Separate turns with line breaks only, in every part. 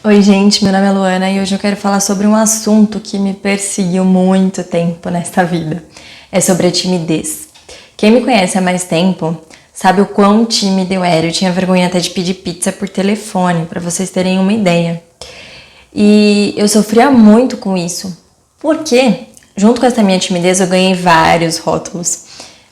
Oi, gente, meu nome é Luana e hoje eu quero falar sobre um assunto que me perseguiu muito tempo nesta vida. É sobre a timidez. Quem me conhece há mais tempo sabe o quão tímida eu era. Eu tinha vergonha até de pedir pizza por telefone, para vocês terem uma ideia. E eu sofria muito com isso, porque junto com essa minha timidez eu ganhei vários rótulos.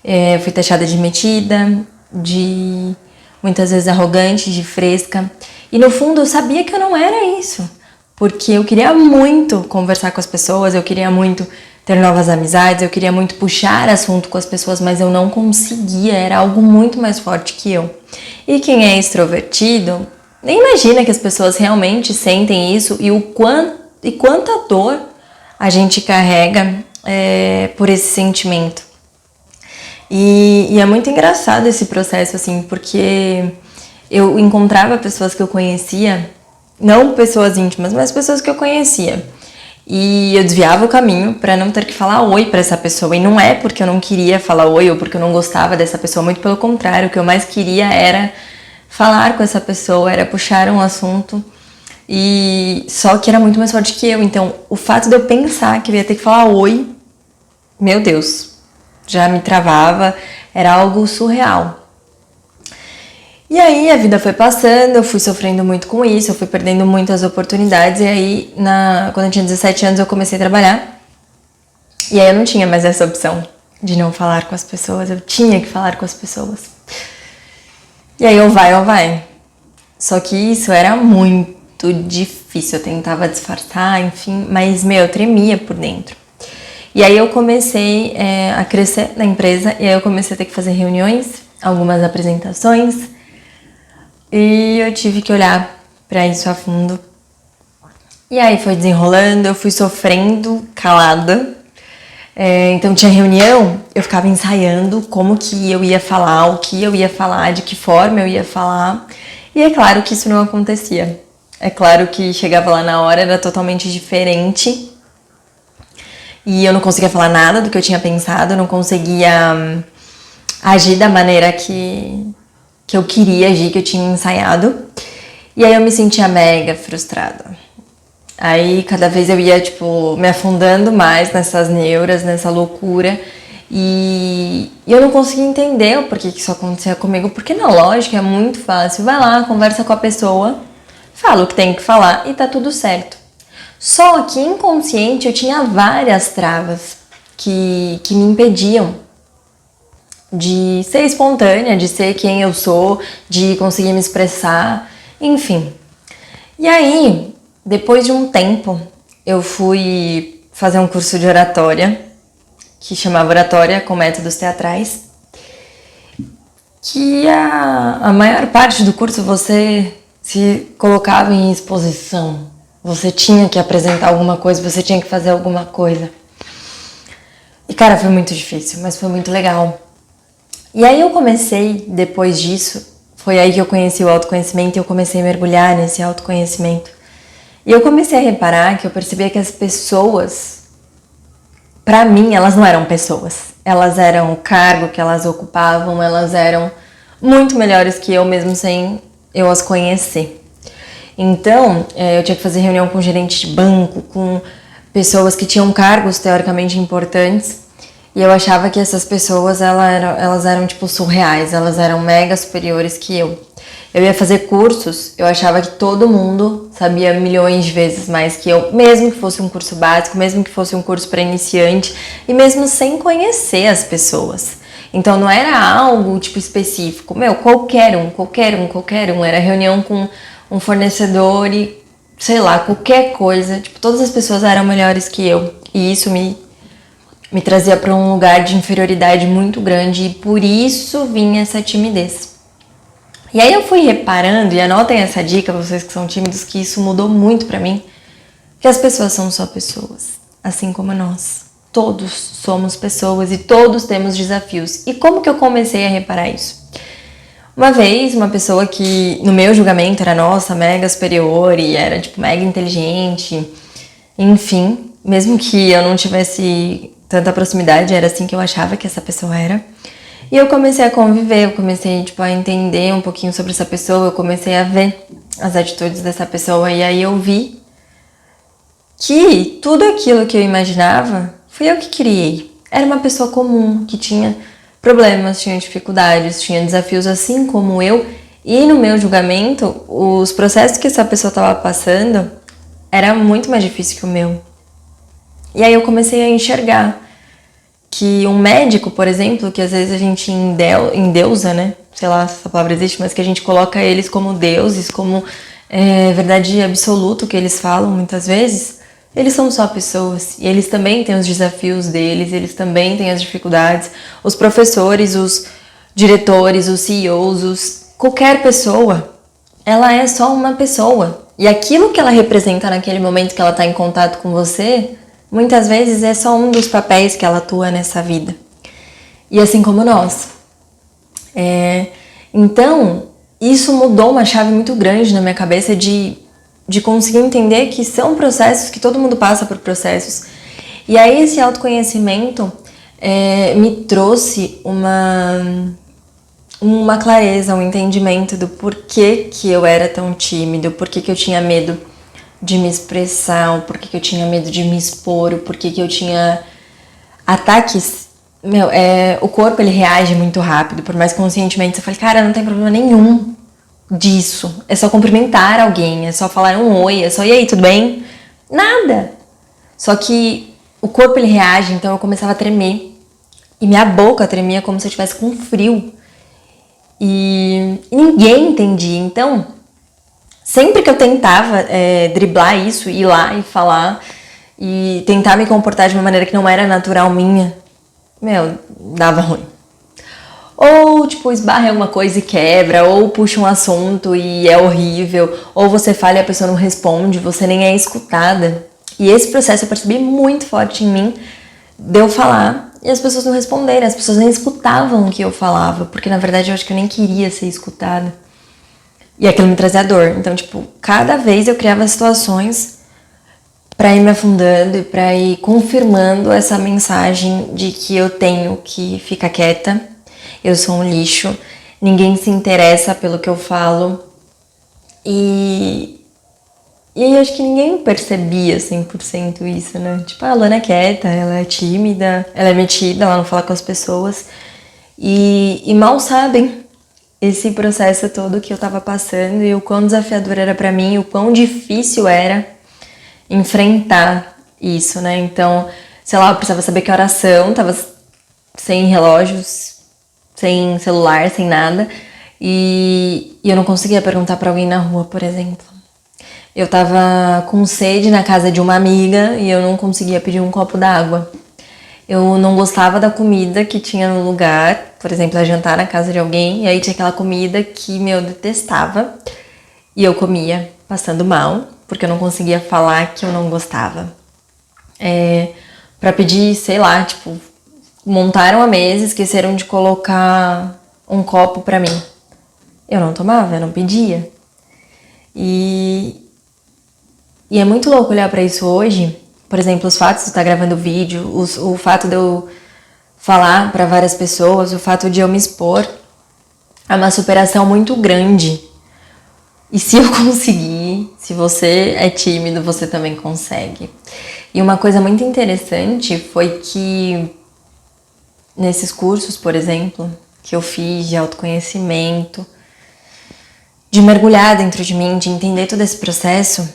Eu fui taxada de metida, de muitas vezes arrogante, de fresca. E no fundo eu sabia que eu não era isso, porque eu queria muito conversar com as pessoas, eu queria muito ter novas amizades, eu queria muito puxar assunto com as pessoas, mas eu não conseguia, era algo muito mais forte que eu. E quem é extrovertido nem imagina que as pessoas realmente sentem isso e quanta dor a gente carrega por esse sentimento. E é muito engraçado esse processo, assim, porque eu encontrava pessoas que eu conhecia, não pessoas íntimas, mas pessoas que eu conhecia. E eu desviava o caminho para não ter que falar oi para essa pessoa. E não é porque eu não queria falar oi ou porque eu não gostava dessa pessoa, muito pelo contrário, o que eu mais queria era falar com essa pessoa, era puxar um assunto. E só que era muito mais forte que eu. Então, o fato de eu pensar que eu ia ter que falar oi, meu Deus, já me travava, era algo surreal. E aí a vida foi passando, eu fui sofrendo muito com isso, eu fui perdendo muitas oportunidades. E aí, quando eu tinha 17 anos, eu comecei a trabalhar. E aí eu não tinha mais essa opção de não falar com as pessoas, eu tinha que falar com as pessoas. E aí ou vai. Só que isso era muito difícil, eu tentava disfarçar, enfim, mas, eu tremia por dentro. E aí eu comecei a crescer na empresa, e aí eu comecei a ter que fazer reuniões, algumas apresentações, e eu tive que olhar para isso a fundo. E aí foi desenrolando, eu fui sofrendo calada. Então tinha reunião, eu ficava ensaiando como que eu ia falar, o que eu ia falar, de que forma eu ia falar. E é claro que isso não acontecia. É claro que chegava lá na hora, era totalmente diferente. E eu não conseguia falar nada do que eu tinha pensado, eu não conseguia agir da maneira que eu queria agir, que eu tinha ensaiado. E aí eu me sentia mega frustrada. Aí cada vez eu ia, me afundando mais nessas neuras, nessa loucura. E eu não conseguia entender o porquê que isso acontecia comigo, porque na lógica é muito fácil. Vai lá, conversa com a pessoa, fala o que tem que falar e tá tudo certo. Só que inconsciente eu tinha várias travas que me impediam de ser espontânea, de ser quem eu sou, de conseguir me expressar, enfim. E aí, depois de um tempo, eu fui fazer um curso de oratória, que chamava Oratória com Métodos Teatrais, que a maior parte do curso você se colocava em exposição. Você tinha que apresentar alguma coisa, você tinha que fazer alguma coisa. E cara, foi muito difícil, mas foi muito legal. E aí eu comecei, depois disso, foi aí que eu conheci o autoconhecimento e eu comecei a mergulhar nesse autoconhecimento. E eu comecei a reparar que eu percebia que as pessoas, pra mim, elas não eram pessoas. Elas eram o cargo que elas ocupavam, elas eram muito melhores que eu, mesmo sem eu as conhecer. Então, eu tinha que fazer reunião com gerente de banco, com pessoas que tinham cargos teoricamente importantes. E eu achava que essas pessoas, elas eram surreais, elas eram mega superiores que eu. Eu ia fazer cursos, eu achava que todo mundo sabia milhões de vezes mais que eu, mesmo que fosse um curso básico, mesmo que fosse um curso para iniciante, e mesmo sem conhecer as pessoas. Então não era algo específico, qualquer um, era reunião com um fornecedor e, sei lá, qualquer coisa, todas as pessoas eram melhores que eu, e isso me trazia para um lugar de inferioridade muito grande, e por isso vinha essa timidez. E aí eu fui reparando, e anotem essa dica, vocês que são tímidos, que isso mudou muito pra mim, que as pessoas são só pessoas, assim como nós. Todos somos pessoas e todos temos desafios. E como que eu comecei a reparar isso? Uma vez, uma pessoa que, no meu julgamento, era, nossa, mega superior e era, mega inteligente, enfim, mesmo que eu não tivesse tanta proximidade, era assim que eu achava que essa pessoa era. E eu comecei a conviver, eu comecei, tipo, a entender um pouquinho sobre essa pessoa, eu comecei a ver as atitudes dessa pessoa, e aí eu vi que tudo aquilo que eu imaginava, fui eu que criei. Era uma pessoa comum, que tinha problemas, tinha dificuldades, tinha desafios assim como eu, e no meu julgamento, os processos que essa pessoa estava passando era muito mais difícil que o meu. E aí eu comecei a enxergar que um médico, por exemplo, que às vezes a gente endeusa, né? Sei lá se essa palavra existe, mas que a gente coloca eles como deuses, como verdade absoluta que eles falam muitas vezes, eles são só pessoas. E eles também têm os desafios deles, eles também têm as dificuldades. Os professores, os diretores, os CEOs, qualquer pessoa, ela é só uma pessoa. E aquilo que ela representa naquele momento que ela está em contato com você, muitas vezes é só um dos papéis que ela atua nessa vida. E assim como nós. Então, isso mudou uma chave muito grande na minha cabeça de conseguir entender que são processos, que todo mundo passa por processos. E aí esse autoconhecimento me trouxe uma clareza, um entendimento do porquê que eu era tão tímido, porquê que eu tinha medo de me expressar, o porquê que eu tinha medo de me expor, o porquê que eu tinha ataques. O corpo ele reage muito rápido, por mais conscientemente você fala, cara, não tem problema nenhum disso, é só cumprimentar alguém, é só falar um oi, é só e aí, tudo bem? Nada! Só que o corpo ele reage, então eu começava a tremer, e minha boca tremia como se eu estivesse com frio, e ninguém entendia. Então, sempre que eu tentava driblar isso, ir lá e falar, e tentar me comportar de uma maneira que não era natural minha, dava ruim. Ou, tipo, esbarra em alguma coisa e quebra, ou puxa um assunto e é horrível, ou você fala e a pessoa não responde, você nem é escutada. E esse processo eu percebi muito forte em mim, de eu falar e as pessoas não responderem, as pessoas nem escutavam o que eu falava, porque na verdade eu acho que eu nem queria ser escutada. E aquilo me trazia dor. Então, tipo, cada vez eu criava situações pra ir me afundando e pra ir confirmando essa mensagem de que eu tenho que ficar quieta. Eu sou um lixo, ninguém se interessa pelo que eu falo. E aí eu acho que ninguém percebia 100% isso, né? Tipo, a Lana é quieta, ela é tímida, ela é metida, ela não fala com as pessoas. E mal sabem esse processo todo que eu tava passando e o quão desafiador era pra mim, o quão difícil era enfrentar isso, né? Então, sei lá, eu precisava saber que oração, tava sem relógios, sem celular, sem nada, e eu não conseguia perguntar pra alguém na rua, por exemplo. Eu tava com sede na casa de uma amiga e eu não conseguia pedir um copo d'água. Eu não gostava da comida que tinha no lugar, por exemplo, a jantar na casa de alguém, e aí tinha aquela comida que eu detestava, e eu comia passando mal, porque eu não conseguia falar que eu não gostava. Pra pedir, sei lá, tipo, montaram a mesa, esqueceram de colocar um copo pra mim. Eu não tomava, eu não pedia. E é muito louco olhar pra isso hoje. Por exemplo, os fatos de estar gravando vídeo, o fato de eu falar pra várias pessoas, o fato de eu me expor, é uma superação muito grande. E se eu conseguir, se você é tímido, você também consegue. E uma coisa muito interessante foi que nesses cursos, por exemplo, que eu fiz de autoconhecimento, de mergulhar dentro de mim, de entender todo esse processo,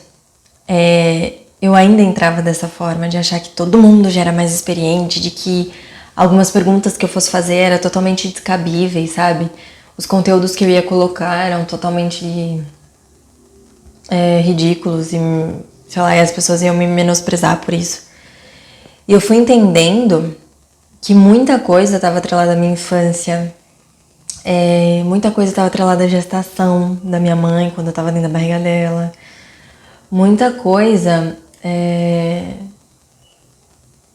eu ainda entrava dessa forma, de achar que todo mundo já era mais experiente, de que algumas perguntas que eu fosse fazer eram totalmente descabíveis, sabe? Os conteúdos que eu ia colocar eram totalmente ridículos e, sei lá, e as pessoas iam me menosprezar por isso. E eu fui entendendo que muita coisa estava atrelada à minha infância, muita coisa estava atrelada à gestação da minha mãe, quando eu estava dentro da barriga dela. Muita coisa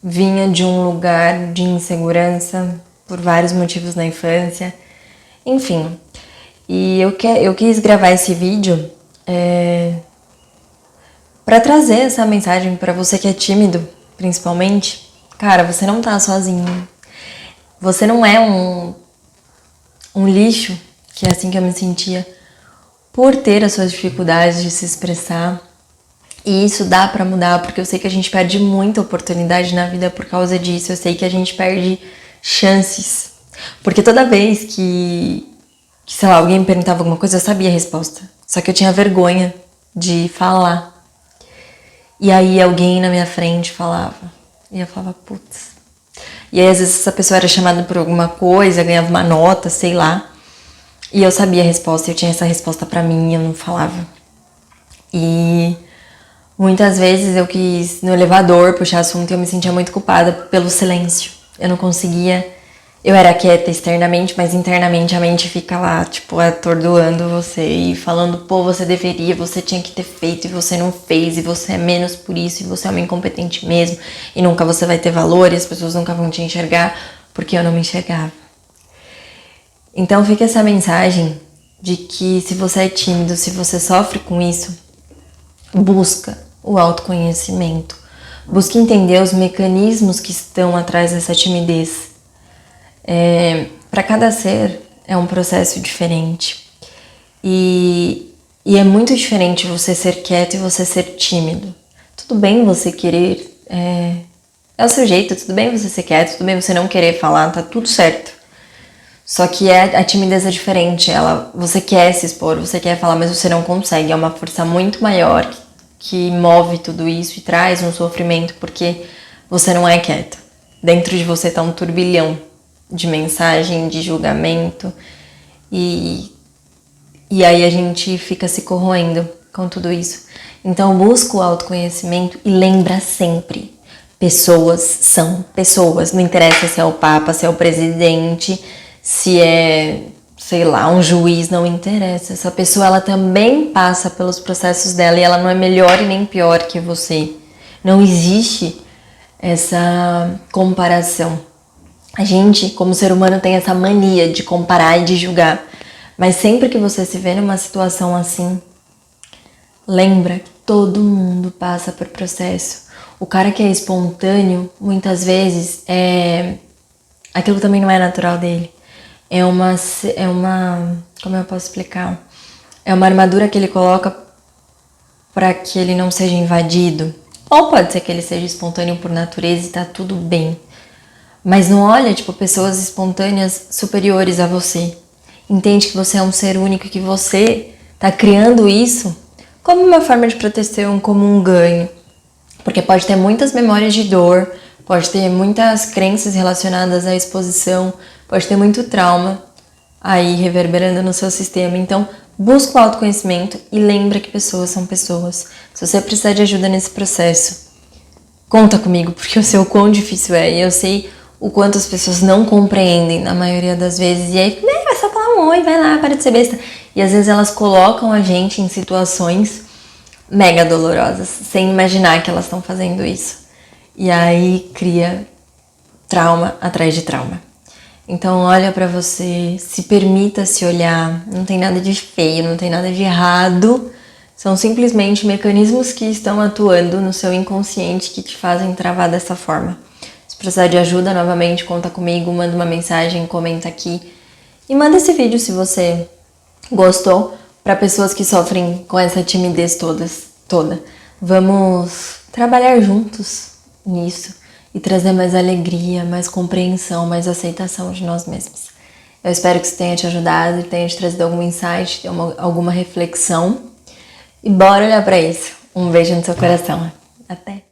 vinha de um lugar de insegurança por vários motivos na infância. Enfim, e eu quis gravar esse vídeo para trazer essa mensagem para você que é tímido, principalmente. Cara, você não tá sozinho. Você não é um lixo, que é assim que eu me sentia, por ter as suas dificuldades de se expressar. E isso dá pra mudar, porque eu sei que a gente perde muita oportunidade na vida por causa disso. Eu sei que a gente perde chances. Porque toda vez que sei lá, alguém me perguntava alguma coisa, eu sabia a resposta. Só que eu tinha vergonha de falar. E aí alguém na minha frente falava. E eu falava, putz. E aí às vezes essa pessoa era chamada por alguma coisa, ganhava uma nota, sei lá. E eu sabia a resposta, eu tinha essa resposta pra mim e eu não falava. E muitas vezes eu quis, no elevador, puxar assunto e eu me sentia muito culpada pelo silêncio. Eu não conseguia. Eu era quieta externamente, mas internamente a mente fica lá, tipo, atordoando você e falando, pô, você deveria, você tinha que ter feito e você não fez, e você é menos por isso, e você é uma incompetente mesmo, e nunca você vai ter valor, e as pessoas nunca vão te enxergar, porque eu não me enxergava. Então fica essa mensagem de que se você é tímido, se você sofre com isso, busca o autoconhecimento. Busque entender os mecanismos que estão atrás dessa timidez. Para cada ser é um processo diferente. E é muito diferente você ser quieto e você ser tímido. Tudo bem você querer, é o seu jeito, tudo bem você ser quieto, tudo bem você não querer falar, tá tudo certo. Só que a timidez é diferente, você quer se expor, você quer falar, mas você não consegue. É uma força muito maior que move tudo isso e traz um sofrimento porque você não é quieto. Dentro de você tá um turbilhão de mensagem, de julgamento e aí a gente fica se corroendo com tudo isso. Então busca o autoconhecimento e lembra sempre, pessoas são pessoas, não interessa se é o Papa, se é o presidente, se é, sei lá, um juiz, não interessa. Essa pessoa, ela também passa pelos processos dela e ela não é melhor e nem pior que você. Não existe essa comparação. A gente, como ser humano, tem essa mania de comparar e de julgar. Mas sempre que você se vê numa situação assim, lembra que todo mundo passa por processo. O cara que é espontâneo, muitas vezes, aquilo também não é natural dele. É uma, como eu posso explicar? É uma armadura que ele coloca para que ele não seja invadido. Ou pode ser que ele seja espontâneo por natureza e tá tudo bem. Mas não olha, tipo, pessoas espontâneas superiores a você. Entende que você é um ser único e que você tá criando isso como uma forma de proteção, como um ganho. Porque pode ter muitas memórias de dor, pode ter muitas crenças relacionadas à exposição, pode ter muito trauma aí reverberando no seu sistema. Então, busca o autoconhecimento e lembra que pessoas são pessoas. Se você precisar de ajuda nesse processo, conta comigo, porque eu sei o quão difícil é. E eu sei o quanto as pessoas não compreendem na maioria das vezes. E aí, vai só falar um oi, vai lá, para de ser besta. E às vezes elas colocam a gente em situações mega dolorosas, sem imaginar que elas estão fazendo isso. E aí cria trauma atrás de trauma. Então olha pra você, se permita se olhar, não tem nada de feio, não tem nada de errado. São simplesmente mecanismos que estão atuando no seu inconsciente que te fazem travar dessa forma. Se precisar de ajuda, novamente, conta comigo, manda uma mensagem, comenta aqui. E manda esse vídeo se você gostou, para pessoas que sofrem com essa timidez toda. Vamos trabalhar juntos nisso e trazer mais alegria, mais compreensão, mais aceitação de nós mesmos. Eu espero que isso tenha te ajudado, tenha te trazido algum insight, alguma reflexão. E bora olhar para isso. Um beijo no seu coração. Até!